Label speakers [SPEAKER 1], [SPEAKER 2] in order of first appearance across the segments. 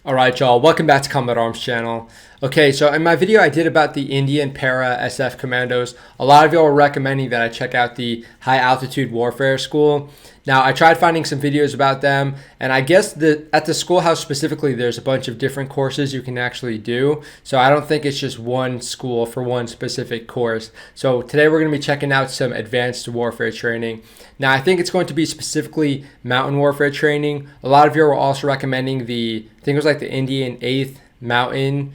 [SPEAKER 1] Alright y'all, welcome back to Combat Arms channel. Okay, so in my video I did about the Indian Para SF Commandos, a lot of y'all were recommending that I check out the High Altitude Warfare School. Now I tried finding some videos about them, and I guess at the schoolhouse specifically there's a bunch of different courses you can actually do. So I don't think it's just one school for one specific course. So today we're going to be checking out some advanced warfare training. Now I think it's going to be specifically mountain warfare training. A lot of you were also recommending I think it was like the Indian 8th Mountain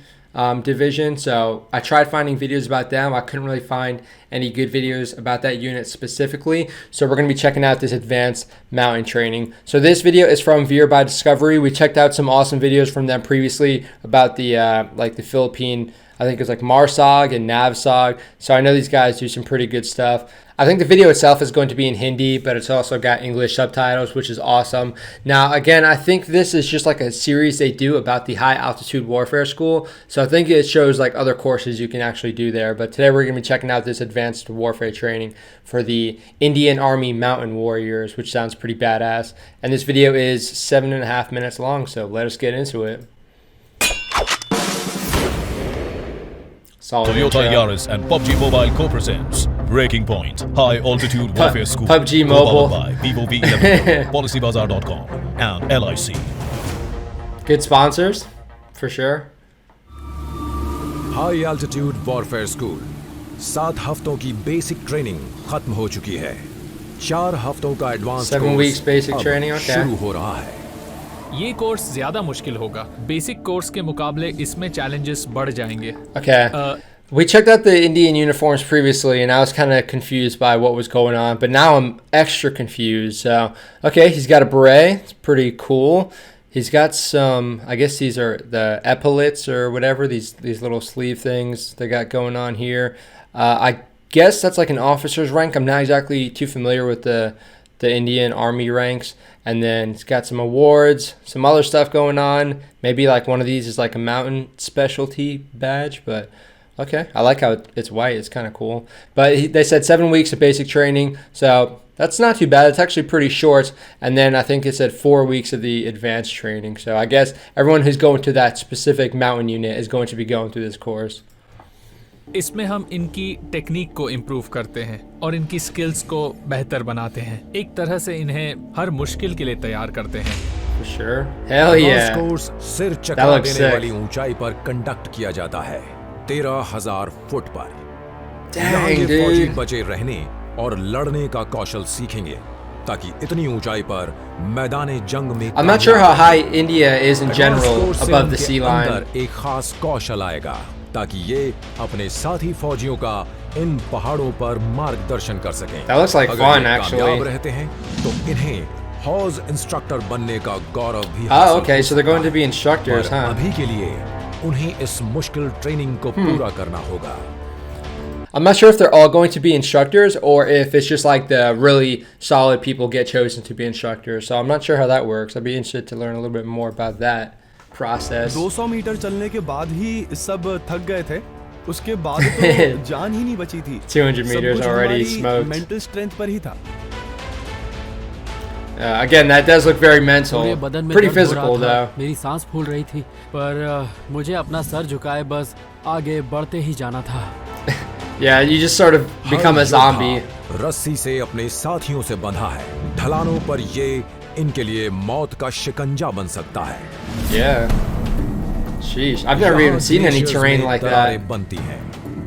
[SPEAKER 1] Division. So I tried finding videos about them. I couldn't really find any good videos about that unit specifically. So we're going to be checking out this advanced mountain training. So this video is from Veer by Discovery. We checked out some awesome videos from them previously about the like the Philippine, I think it's like Marsog and Navsog. So I know these guys do some pretty good stuff. I think the video itself is going to be in Hindi, but it's also got English subtitles, which is awesome. Now, again, I think this is just like a series they do about the High Altitude Warfare School. So I think it shows like other courses you can actually do there. But today we're going to be checking out this advanced warfare training for the Indian Army Mountain Warriors, which sounds pretty badass. And this video is 7.5 minutes long, so let us get into it.
[SPEAKER 2] Toyota Yaris and PUBG Mobile co-presents Breaking Point High Altitude Warfare School.
[SPEAKER 1] PUBG Mobile
[SPEAKER 2] by VivoV11, PolicyBazaar.com and LIC.
[SPEAKER 1] Good sponsors, for sure.
[SPEAKER 3] High Altitude Warfare School 7 हफ्तों की basic training खत्म हो चुकी है। 4 हफ्तों का advance
[SPEAKER 1] 7 weeks basic training, okay.
[SPEAKER 3] शुरू हो रहा है।
[SPEAKER 4] ये कोर्स ज्यादा मुश्किल होगा। बेसिक कोर्स के मुकाबले इसमें चैलेंजेस बढ़ जाएंगे।
[SPEAKER 1] Okay. We checked out the Indian uniforms previously, and I was kind of confused by what was going on, but now I'm extra confused. So, okay, he's got a beret. It's pretty cool. He's got some, I guess these are the epaulets or whatever, these little sleeve things they got going on here. I guess that's like an officer's rank. I'm not exactly too familiar with the Indian Army ranks. And then it's got some awards, some other stuff going on. Maybe like one of these is like a mountain specialty badge, but okay. I like how it's white. It's kind of cool. But they said 7 weeks of basic training, so that's not too bad. It's actually pretty short. And then I think it said 4 weeks of the advanced training. So I guess everyone who's going to that specific mountain unit is going to be going through this course.
[SPEAKER 4] इसमें हम इनकी technique को improve करते हैं और इनकी skills को बेहतर बनाते हैं। एक तरह से इन्हें हर मुश्किल के लिए तैयार करते हैं।
[SPEAKER 1] For sure. Hell yeah.
[SPEAKER 3] Course सिर चकरा देने वाली ऊंचाई पर कंडक्ट किया जाता है 13,000 फुट पर। यहाँ ये फौजी बचे रहने और लड़ने का कौशल सीखेंगे ताकि इतनी ऊंचाई पर मैदान जंग में
[SPEAKER 1] I'm not sure how high India is in general above the sea line.
[SPEAKER 3] एक खास कौशल आएगा ताकि ये अपने साथी फौजियों का इन पहाड़ों पर मार्गदर्शन कर सकें।
[SPEAKER 1] That looks like fun, actually.
[SPEAKER 3] कामयाब रहते हैं तो इन्हें हॉर्स इंस्ट्रक्टर बनने का गौरव भी
[SPEAKER 1] हासिल okay, so they're going to be instructors, huh?
[SPEAKER 3] अभी के लिए उन्हें इस मुश्किल ट्रेनिंग को पूरा करना होगा।
[SPEAKER 1] I'm not sure if they're all going to be instructors or if it's just like the really solid people get chosen to be instructors. So I'm not sure how that works. I'd be interested to learn a little bit more about that process.
[SPEAKER 5] 200 metre चलने के बाद ही सब थक गए थे। उसके बाद तो जान ही नहीं बची थी।
[SPEAKER 1] 200 meters already smoked.
[SPEAKER 5] Mental strength पर ही था।
[SPEAKER 1] Again, that does look very mental. Pretty physical though.
[SPEAKER 6] मेरी सांस फूल रही थी, पर मुझे अपना सर झुकाए बस आगे बढ़ते ही जाना था।
[SPEAKER 1] Yeah, you just sort of become a zombie.
[SPEAKER 3] रस्सी से अपने साथियों से बंधा है। ढलानों पर ये इनके लिए मौत का शिकंजा बन सकता है।
[SPEAKER 1] Yeah. Sheesh, I've never even seen any terrain like that.
[SPEAKER 3] बनती हैं,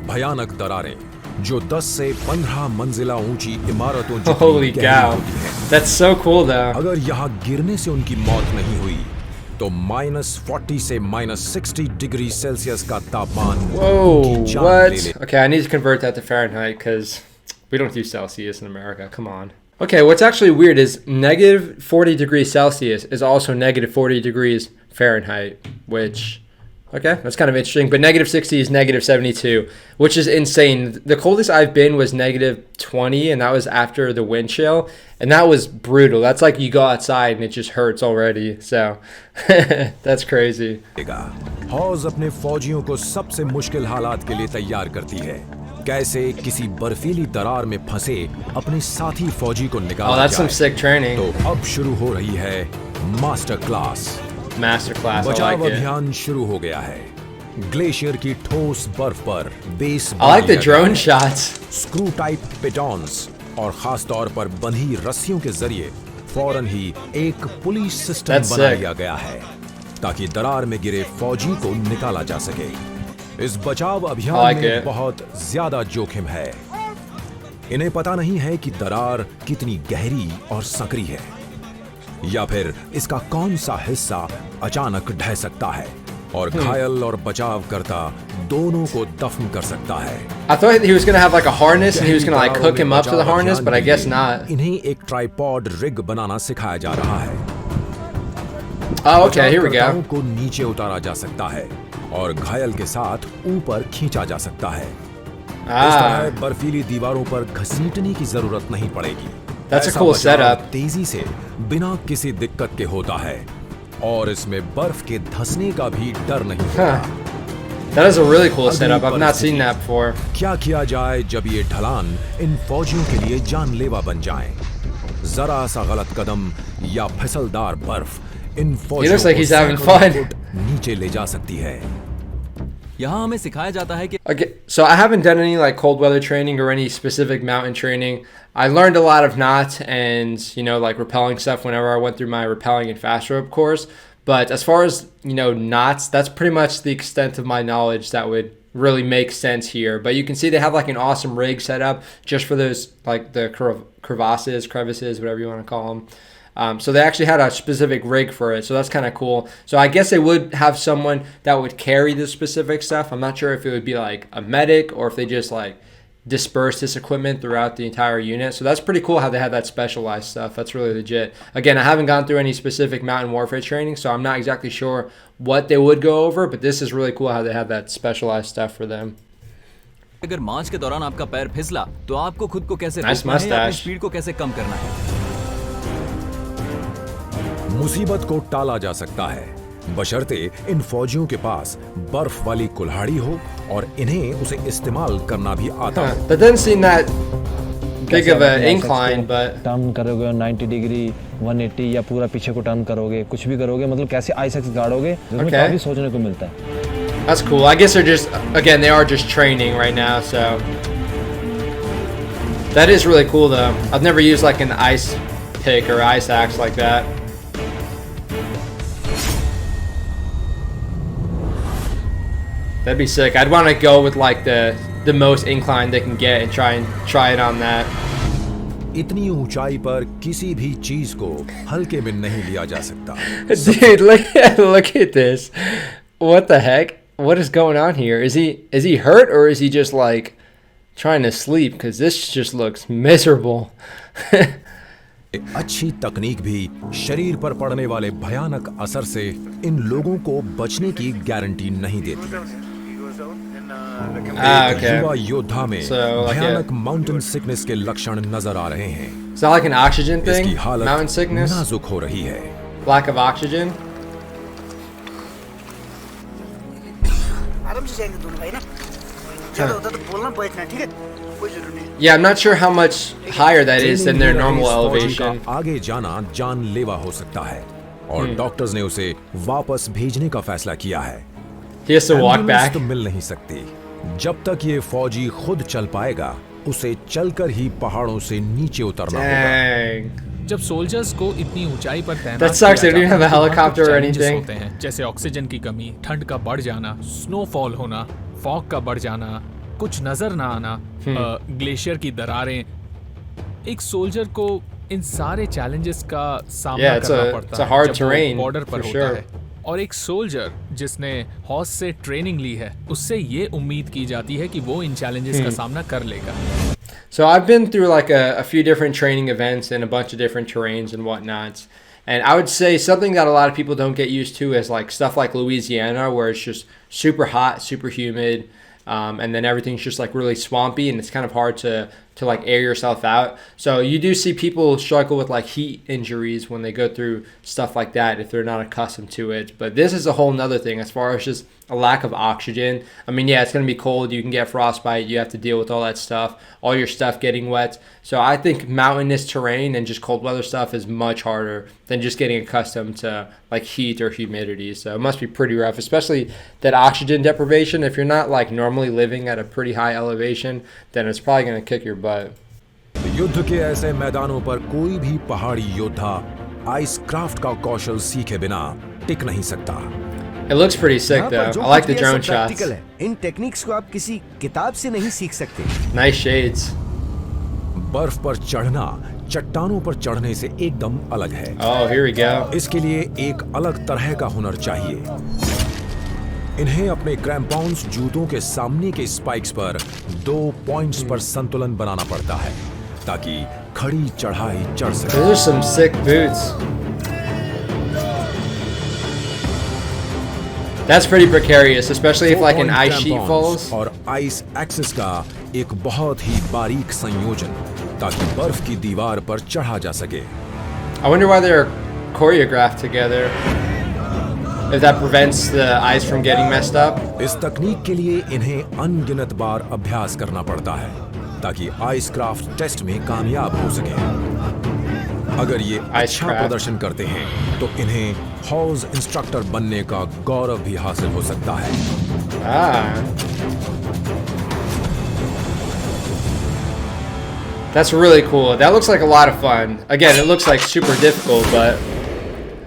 [SPEAKER 3] भयानक दरारें जो 10 से 15 मंजिला ऊंची इमारतों
[SPEAKER 1] Holy cow. That's so cool though.
[SPEAKER 3] अगर यहाँ गिरने से उनकी मौत नहीं हुई तो -40 से -60 डिग्री सेल्सियस का तापमान
[SPEAKER 1] Whoa, what? Okay, I need to convert that to Fahrenheit because we don't do Celsius in America. Come on. Okay, what's actually weird is -40 degrees Celsius is also -40 degrees Fahrenheit, which, okay, that's kind of interesting. But -60 is -72, which is insane. The coldest I've been was -20, and that was after the wind chill. And that was brutal. That's like you go outside and it just hurts already. So, that's crazy.
[SPEAKER 3] हौज अपने फौजियों को सबसे मुश्किल हालात के लिए तैयार करती है। कैसे किसी बर्फीली दरार में फंसे अपने साथी फौजी को निकाला
[SPEAKER 1] जाए। Oh, that's some sick training.
[SPEAKER 3] तो अब शुरू हो रही है मास्टर क्लास।
[SPEAKER 1] masterclass. I
[SPEAKER 3] बचाव
[SPEAKER 1] like it.
[SPEAKER 3] अभियान शुरू हो गया है। ग्लेशियर की ठोस बर्फ पर base
[SPEAKER 1] I like the drone shots.
[SPEAKER 3] Screw type पिटॉन्स और खास तौर पर बंधी रस्सियों के जरिए फौरन ही एक पुलिस सिस्टम
[SPEAKER 1] That's
[SPEAKER 3] बना
[SPEAKER 1] sick.
[SPEAKER 3] लिया गया है ताकि दरार में गिरे फौजी को निकाला जा सके। इस बचाव अभियान
[SPEAKER 1] I like
[SPEAKER 3] में
[SPEAKER 1] it.
[SPEAKER 3] बहुत ज्यादा जोखिम है। इन्हें पता नहीं है कि दरार कितनी गहरी और संकरी है या फिर इसका कौन सा हिस्सा अचानक ढह सकता है और घायल और बचावकर्ता दोनों को दफन कर सकता है।
[SPEAKER 1] I thought he was gonna have like a harness and he was gonna like hook him up to the harness, but I guess not.
[SPEAKER 3] इन्हें एक ट्राइपॉड रिग बनाना सिखाया जा रहा है।
[SPEAKER 1] Oh, okay, here we go.
[SPEAKER 3] बचावकर्ताओं को नीचे उतारा जा सकता है और घायल के साथ ऊपर खींचा जा सकता है। इस तरह बर्फीली दीवारों पर घसीटने की जरूरत नहीं पड़ेगी।
[SPEAKER 1] That's a
[SPEAKER 3] ऐसा
[SPEAKER 1] cool
[SPEAKER 3] बचाव
[SPEAKER 1] setup.
[SPEAKER 3] तेजी से बिना किसी दिक्कत के होता है और इसमें बर्फ के धंसने का भी डर नहीं होता।
[SPEAKER 1] That is a really cool
[SPEAKER 3] अगली
[SPEAKER 1] setup. I've not seen
[SPEAKER 3] परिस्थिति।
[SPEAKER 1] that before.
[SPEAKER 3] क्या किया जाए जब ये ढलान इन फौजियों के लिए जानलेवा बन जाए? जरा सा गलत कदम या फिसलदार बर्फ इन फौजियों
[SPEAKER 1] looks like
[SPEAKER 3] को
[SPEAKER 1] he's having
[SPEAKER 3] सैकड़ों
[SPEAKER 1] fun.
[SPEAKER 3] फुट नीचे ले जा सकती है।
[SPEAKER 6] यहाँ हमें सिखाया जाता है कि
[SPEAKER 1] Okay, so I haven't done any like cold weather training or any specific mountain training. I learned a lot of knots and, you know, like rappelling stuff whenever I went through my rappelling and fast rope course. But as far as, you know, knots, that's pretty much the extent of my knowledge that would really make sense here. But you can see they have like an awesome rig set up just for those, like the crevices, whatever you want to call them. So they actually had a specific rig for it. So that's kind of cool. So I guess they would have someone that would carry the specific stuff. I'm not sure if it would be like a medic or if they just like disperse this equipment throughout the entire unit. So that's pretty cool how they have that specialized stuff. That's really legit. Again, I haven't gone through any specific mountain warfare training, so I'm not exactly sure what they would go over, but this is really cool how they have that specialized stuff for them.
[SPEAKER 6] अगर मार्च के दौरान आपका पैर फिसला तो आपको खुद को कैसे
[SPEAKER 1] Nice
[SPEAKER 6] रोकना है या अपनी
[SPEAKER 1] mustache.
[SPEAKER 6] स्पीड को कैसे कम करना है।
[SPEAKER 3] मुसीबत को टाला जा सकता है बशर्ते इन फौजियों के पास बर्फ वाली कुल्हाड़ी हो और इन्हें उसे इस्तेमाल करना भी आता हो।
[SPEAKER 1] That doesn't seem that big of an incline, but
[SPEAKER 7] turn करोगे 90 डिग्री 180 या पूरा पीछे को टर्न करोगे, कुछ भी करोगे, मतलब कैसे आइसेक्स गाड़ोगे, जिसमें
[SPEAKER 1] Okay.
[SPEAKER 7] काफी सोचने को मिलता है।
[SPEAKER 1] that's cool. I guess they're just, again, they are just training right now, so that is really cool though. I've never used like an ice pick or ice axe like that. That'd be sick. I'd want to go with like the most incline they can get and try it on that.
[SPEAKER 3] इतनी ऊंचाई पर किसी भी चीज को हल्के में नहीं लिया जा सकता।
[SPEAKER 1] Dude, look at this. What the heck? What is going on here? Is he hurt or is he just like trying to sleep? Because this just looks miserable.
[SPEAKER 3] अच्छी तकनीक भी शरीर पर पड़ने वाले भयानक असर से इन लोगों को बचने की गारंटी नहीं देती।
[SPEAKER 1] Ah, okay.
[SPEAKER 3] युवा योद्धा में
[SPEAKER 1] So, like
[SPEAKER 3] भयानक माउंटेन सिकनेस के लक्षण नजर आ रहे हैं।
[SPEAKER 1] Is that like an oxygen
[SPEAKER 3] इसकी
[SPEAKER 1] thing?
[SPEAKER 3] हालत
[SPEAKER 1] Mountain sickness?
[SPEAKER 3] नाजुक हो रही है।
[SPEAKER 1] Lack of oxygen?
[SPEAKER 8] आराम से जाएंगे दोनों भाई ना ज्यादा होता तो बोलना बैठना ठीक है कोई जरूरी नहीं
[SPEAKER 1] Yeah, I'm not sure how much higher that is than their
[SPEAKER 3] training
[SPEAKER 1] normal
[SPEAKER 3] में रहे इस फौजी
[SPEAKER 1] elevation.
[SPEAKER 3] का आगे जाना जानलेवा हो सकता है और डॉक्टर्स ने उसे वापस भेजने का फैसला किया है।
[SPEAKER 1] He has to walk
[SPEAKER 3] ambulance
[SPEAKER 1] back.
[SPEAKER 3] तो मिल नहीं सकती। जब तक ये फौजी खुद चल पाएगा उसे चलकर ही पहाड़ों से नीचे उतरना होगा।
[SPEAKER 1] Dang.
[SPEAKER 4] जब सोल्जर्स को इतनी ऊंचाई पर तैनात
[SPEAKER 1] That sucks, they
[SPEAKER 4] किया
[SPEAKER 1] don't have a
[SPEAKER 4] जाता है, तो वहाँ
[SPEAKER 1] helicopter
[SPEAKER 4] कुछ
[SPEAKER 1] or
[SPEAKER 4] challenges
[SPEAKER 1] anything.
[SPEAKER 4] होते हैं, जैसे ऑक्सीजन की कमी, ठंड का बढ़ जाना, स्नोफॉल होना, फॉग का बढ़ जाना, कुछ नजर ना आना, ग्लेशियर की दरारें। एक सोल्जर को इन सारे चैलेंजेस का सामना
[SPEAKER 1] Yeah, it's
[SPEAKER 4] करना
[SPEAKER 1] a-
[SPEAKER 4] पड़ता
[SPEAKER 1] it's a
[SPEAKER 4] है
[SPEAKER 1] hard
[SPEAKER 4] जब वो
[SPEAKER 1] terrain,
[SPEAKER 4] बॉर्डर पर
[SPEAKER 1] for
[SPEAKER 4] होता
[SPEAKER 1] sure.
[SPEAKER 4] है। और एक सोल्जर जिसने हॉर्स से ट्रेनिंग ली है, उससे ये उम्मीद की जाती है कि वो इन चैलेंजेस का सामना कर लेगा।
[SPEAKER 1] So I've been through like a few different training events and a bunch of different terrains and whatnots. And I would say something that a lot of people don't get used to is like stuff like Louisiana, where it's just super hot, super humid, and then everything's just like really swampy, and it's kind of hard to like air yourself out. So you do see people struggle with like heat injuries when they go through stuff like that if they're not accustomed to it. But this is a whole nother thing as far as just a lack of oxygen. I mean, yeah, it's going to be cold. You can get frostbite. You have to deal with all that stuff, all your stuff getting wet. So I think mountainous terrain and just cold weather stuff is much harder than just getting accustomed to like heat or humidity. So it must be pretty rough, especially that oxygen deprivation. If you're not like normally living at a pretty high elevation, then it's probably going to kick your butt.
[SPEAKER 3] युद्ध के ऐसे मैदानों पर कोई भी पहाड़ी योद्धा ice craft का कौशल सीखे बिना टिक नहीं सकता।
[SPEAKER 1] It looks pretty sick though. I like the drone shots.
[SPEAKER 9] In techniques को आप किसी किताब से नहीं सीख सकते।
[SPEAKER 1] Nice shades.
[SPEAKER 3] बर्फ पर चढ़ना चट्टानों पर चढ़ने से एकदम अलग है।
[SPEAKER 1] Oh, here we go.
[SPEAKER 3] इसके लिए एक अलग तरह का हुनर चाहिए। इन्हें अपने क्रैम्पॉन्स जूतों के सामने के स्पाइक्स पर 2 पॉइंट्स पर संतुलन बनाना पड़ता है ताकि खड़ी चढ़ाई चढ़ सके।
[SPEAKER 1] Those are some sick boots. That's pretty precarious, especially if like an ice sheet falls.
[SPEAKER 3] और आइस एक्सिस का एक बहुत ही बारीक संयोजन ताकि बर्फ की दीवार पर चढ़ा जा सके।
[SPEAKER 1] I wonder why they're choreographed together. If that prevents the ice from getting messed up.
[SPEAKER 3] इस तकनीक के लिए इन्हें अनगिनत बार अभ्यास करना पड़ता है ताकि आइस क्राफ्ट टेस्ट में कामयाब हो सके। अगर ये अच्छा प्रदर्शन करते हैं तो इन्हें हाउस इंस्ट्रक्टर बनने का गौरव भी हासिल हो सकता है।
[SPEAKER 1] That's really cool. That looks like a lot of fun. Again, it looks like super difficult, but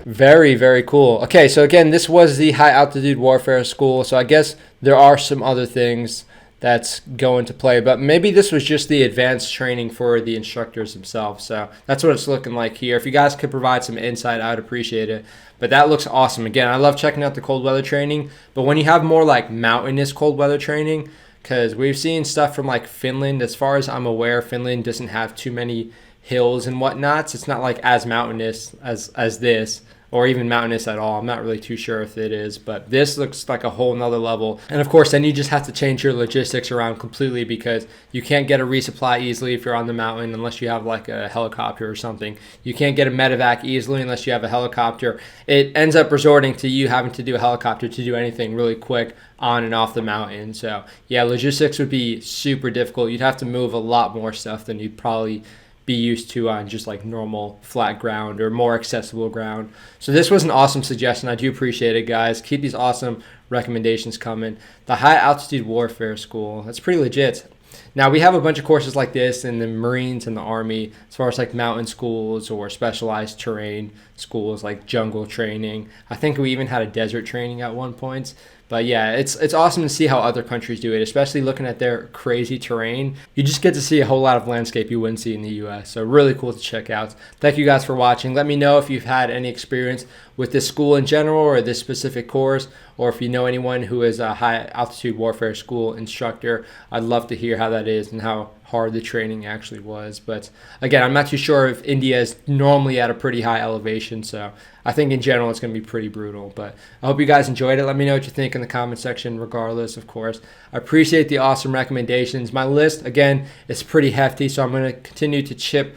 [SPEAKER 1] very, very cool. Okay, so again, this was the high altitude warfare school. So I guess there are some other things that's going to play, but maybe this was just the advanced training for the instructors themselves. So that's what it's looking like here. If you guys could provide some insight, I would appreciate it. But that looks awesome. Again, I love checking out the cold weather training, but when you have more like mountainous cold weather training, because we've seen stuff from like Finland, as far as I'm aware, Finland doesn't have too many hills and whatnots. It's not like as mountainous as this, or even mountainous at all. I'm not really too sure if it is, but this looks like a whole nother level. And of course, then you just have to change your logistics around completely because you can't get a resupply easily if you're on the mountain unless you have like a helicopter or something. You can't get a medevac easily unless you have a helicopter. It ends up resorting to you having to do a helicopter to do anything really quick on and off the mountain. So yeah, logistics would be super difficult. You'd have to move a lot more stuff than you'd probably be used to on just like normal flat ground or more accessible ground. So this was an awesome suggestion. I do appreciate it, guys. Keep these awesome recommendations coming. The high altitude warfare school, that's pretty legit. Now we have a bunch of courses like this in the Marines and the Army, as far as like mountain schools or specialized terrain schools like jungle training. I think we even had a desert training at one point. But yeah, it's awesome to see how other countries do it, especially looking at their crazy terrain. You just get to see a whole lot of landscape you wouldn't see in the US. So really cool to check out. Thank you guys for watching. Let me know if you've had any experience with this school in general or this specific course, or if you know anyone who is a high altitude warfare school instructor. I'd love to hear how that is and how hard the training actually was. But again, I'm not too sure if India is normally at a pretty high elevation, so I think in general it's going to be pretty brutal. But I hope you guys enjoyed it. Let me know what you think in the comment section regardless, of course. I appreciate the awesome recommendations. My list, again, is pretty hefty, so I'm going to continue to chip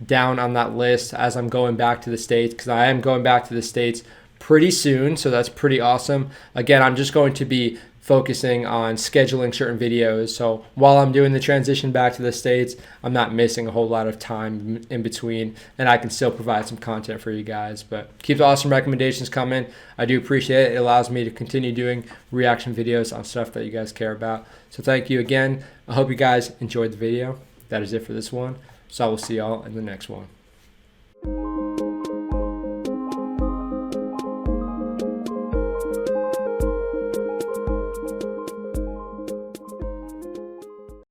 [SPEAKER 1] down on that list as I'm going back to the States, because I am going back to the States pretty soon, so that's pretty awesome. Again, I'm just going to be focusing on scheduling certain videos, so while I'm doing the transition back to the States, I'm not missing a whole lot of time in between, and I can still provide some content for you guys. But keep the awesome recommendations coming. I do appreciate it. It allows me to continue doing reaction videos on stuff that you guys care about. So thank you again. I hope you guys enjoyed the video. That is it for this one, so I will see y'all in the next one.